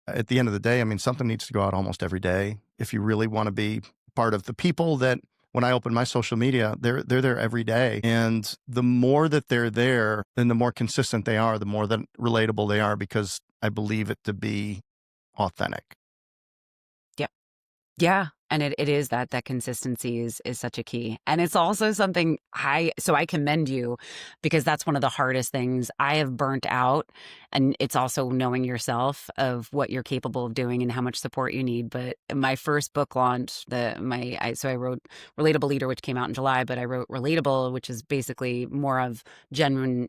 At the end of the day, I mean, something needs to go out almost every day if you really want to be part of the people that when I open my social media, they're there every day. And the more that they're there and the more consistent they are, the more that relatable they are, because I believe it to be authentic. Yep. Yeah. And it is that consistency is such a key. And it's also something I commend you, because that's one of the hardest things I have burnt out. And it's also knowing yourself of what you're capable of doing and how much support you need. But my first book launch, I wrote Relatable Leader, which came out in July, but I wrote Relatable, which is basically more of genuine,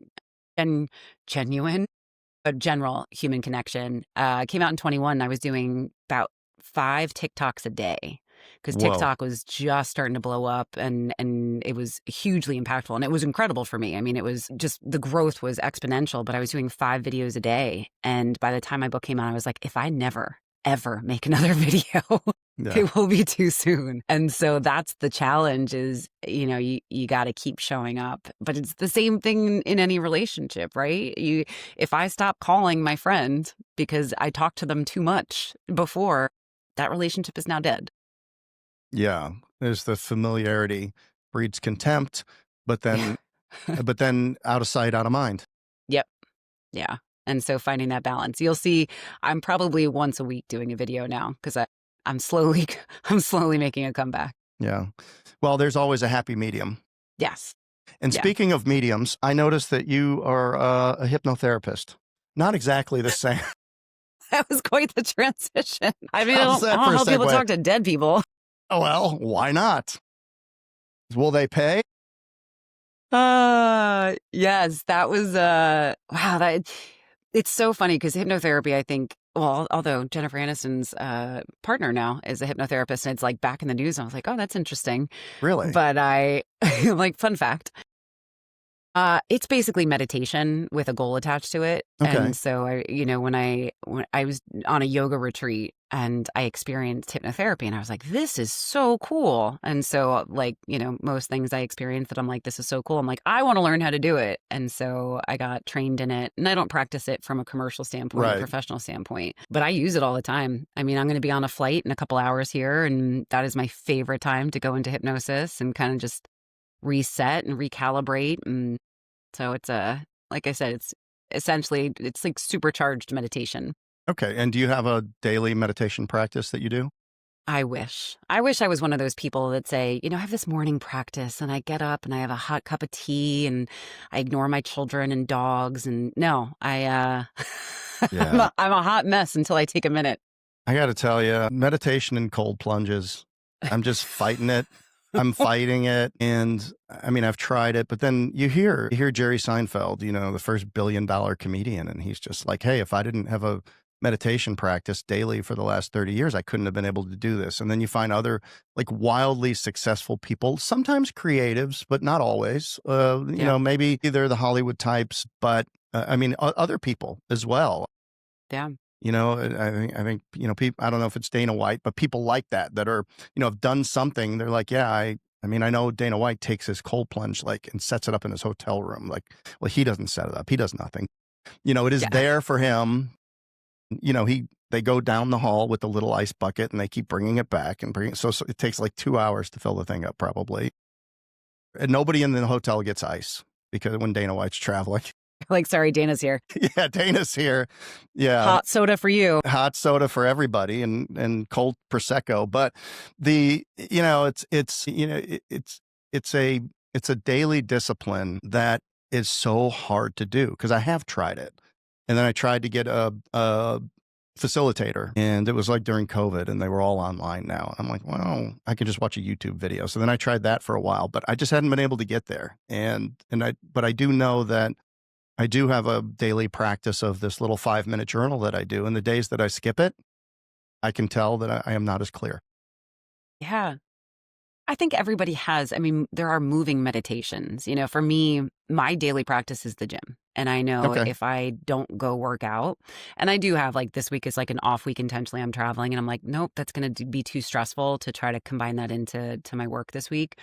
but general human connection. Came out in 21. I was doing about 5 TikToks a day, because TikTok was just starting to blow up, and it was hugely impactful, and it was incredible for me. I mean, it was just, the growth was exponential, but I was doing 5 videos a day. And by the time my book came out, I was like, if I never, ever make another video, it will be too soon. And so that's the challenge is, you got to keep showing up. But it's the same thing in any relationship, right? If I stop calling my friend because I talked to them too much before, that relationship is now dead. Yeah. There's the familiarity breeds contempt, but then out of sight, out of mind. Yep. Yeah. And so finding that balance, you'll see I'm probably once a week doing a video now, because I'm slowly making a comeback. Yeah. Well, there's always a happy medium. Yes. And speaking of mediums, I noticed that you are a hypnotherapist. Not exactly the same. That was quite the transition. I mean, I don't know how people talk to dead people. Oh, well, why not? Will they pay? Yes, that was, wow, it's so funny, because hypnotherapy, I think, well, although Jennifer Aniston's partner now is a hypnotherapist, and it's like back in the news, and I was like, oh, that's interesting. Really? But like, fun fact, it's basically meditation with a goal attached to it. Okay. And so when I was on a yoga retreat and I experienced hypnotherapy, and I was like, this is so cool. And so most things I experienced that I'm like, this is so cool. I'm like, I want to learn how to do it. And so I got trained in it, and I don't practice it from a commercial standpoint, Right. professional standpoint, but I use it all the time. I mean, I'm going to be on a flight in a couple hours here, and that is my favorite time to go into hypnosis and kind of just reset and recalibrate. And so it's like I said, it's essentially, it's like supercharged meditation. Okay. And do you have a daily meditation practice that you do? I wish I was one of those people that say, I have this morning practice, and I get up and I have a hot cup of tea and I ignore my children and dogs. And no, I'm a hot mess until I take a minute. I got to tell you, meditation and cold plunges, I'm just fighting it. I'm fighting it. And I mean, I've tried it, but then you hear Jerry Seinfeld, the first billion-dollar comedian, and he's just like, hey, if I didn't have a meditation practice daily for the last 30 years, I couldn't have been able to do this. And then you find other like wildly successful people, sometimes creatives, but not always. Yeah. Maybe they're the Hollywood types, but I mean, other people as well. Yeah. I think, people, I don't know if it's Dana White, but people like that are, have done something. They're like, yeah, I mean, I know Dana White takes his cold plunge, like, and sets it up in his hotel room. Like, well, he doesn't set it up. He does nothing. It is Yeah. there for him. They go down the hall with the little ice bucket and they keep bringing it back and bringing it. So it takes like 2 hours to fill the thing up probably. And nobody in the hotel gets ice because when Dana White's traveling. Like, sorry, Dana's here. Yeah, Dana's here. Yeah. Hot soda for you. Hot soda for everybody and cold Prosecco. But it's a daily discipline that is so hard to do because I have tried it. And then I tried to get a facilitator, and it was like during COVID and they were all online now. I'm like, well, I can just watch a YouTube video. So then I tried that for a while, but I just hadn't been able to get there. But I do know that I do have a daily practice of this little 5-minute journal that I do. And the days that I skip it, I can tell that I am not as clear. Yeah. I think everybody has. I mean, there are moving meditations. For me, my daily practice is the gym. And I know if I don't go work out, and I do have like this week is like an off week intentionally, I'm traveling and I'm like, nope, that's going to be too stressful to try to combine that into my work this week.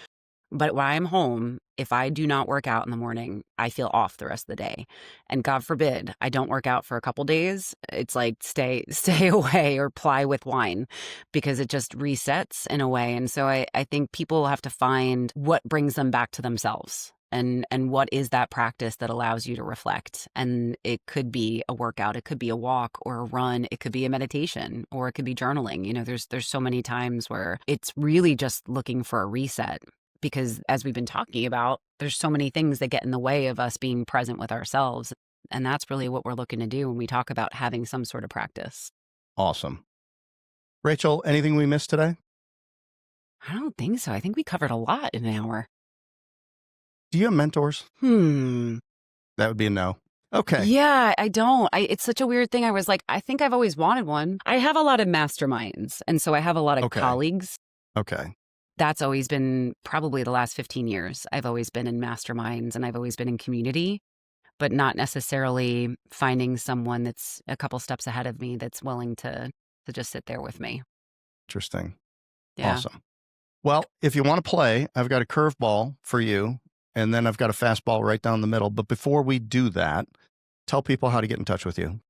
But when I'm home, if I do not work out in the morning, I feel off the rest of the day. And God forbid, I don't work out for a couple days. It's like stay away or ply with wine because it just resets in a way. And so I think people have to find what brings them back to themselves. And what is that practice that allows you to reflect? And it could be a workout, it could be a walk or a run, it could be a meditation, or it could be journaling. There's so many times where it's really just looking for a reset. Because as we've been talking about, there's so many things that get in the way of us being present with ourselves. And that's really what we're looking to do when we talk about having some sort of practice. Awesome. Rachel, anything we missed today? I don't think so. I think we covered a lot in an hour. Do you have mentors? That would be a no. Okay. Yeah, I don't. It's such a weird thing. I was like, I think I've always wanted one. I have a lot of masterminds. And so I have a lot of colleagues. Okay. That's always been probably the last 15 years. I've always been in masterminds and I've always been in community, but not necessarily finding someone that's a couple steps ahead of me that's willing to just sit there with me. Interesting. Yeah. Awesome. Well, if you want to play, I've got a curveball for you, and then I've got a fastball right down the middle. But before we do that, tell people how to get in touch with you.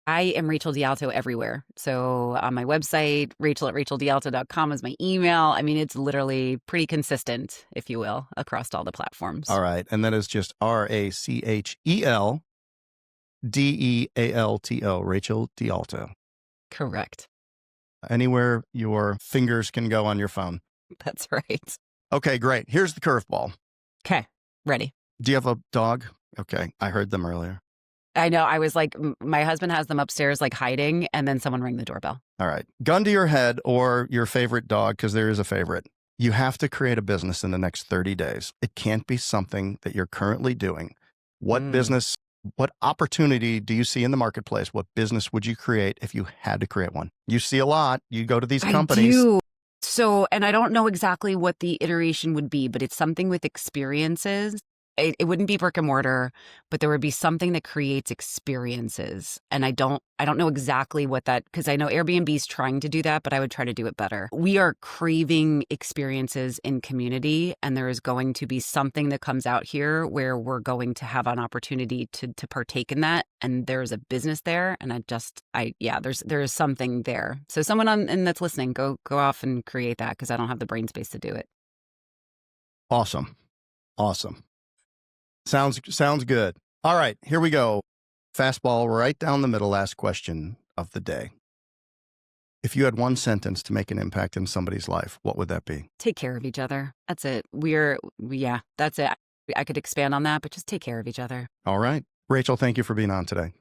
I am Rachel DeAlto everywhere. So on my website, rachel@racheldealto.com is my email. I mean, it's literally pretty consistent, if you will, across all the platforms. All right. And that is just RachelDealto, Rachel DeAlto. Correct. Anywhere your fingers can go on your phone. That's right. Okay, great. Here's the curveball. Okay, ready. Do you have a dog? Okay, I heard them earlier. I know. I was like, my husband has them upstairs, like hiding, and then someone rang the doorbell. All right. Gun to your head or your favorite dog, because there is a favorite. You have to create a business in the next 30 days. It can't be something that you're currently doing. What business, what opportunity do you see in the marketplace? What business would you create if you had to create one? You see a lot. You go to these companies. I do. So, and I don't know exactly what the iteration would be, but it's something with experiences. It wouldn't be brick and mortar, but there would be something that creates experiences. And I don't know exactly what that, because I know Airbnb's trying to do that, but I would try to do it better. We are craving experiences in community, and there is going to be something that comes out here where we're going to have an opportunity to partake in that. And there's a business there. And there is something there. So someone and that's listening, go off and create that, because I don't have the brain space to do it. Awesome. Sounds good. All right, here we go. Fastball right down the middle, last question of the day. If you had one sentence to make an impact in somebody's life, what would that be? Take care of each other. That's it. That's it. I could expand on that, but just take care of each other. All right. Rachel, thank you for being on today.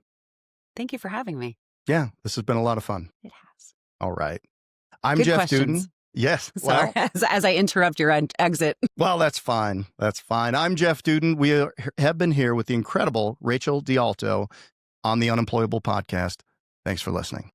Thank you for having me. Yeah, this has been a lot of fun. It has. All right. I'm Good Jeff questions. Dudan. Yes. Sorry, Well, as I interrupt your exit. well, that's fine. That's fine. I'm Jeff Dudan. Have been here with the incredible Rachel DeAlto on the Unemployable podcast. Thanks for listening.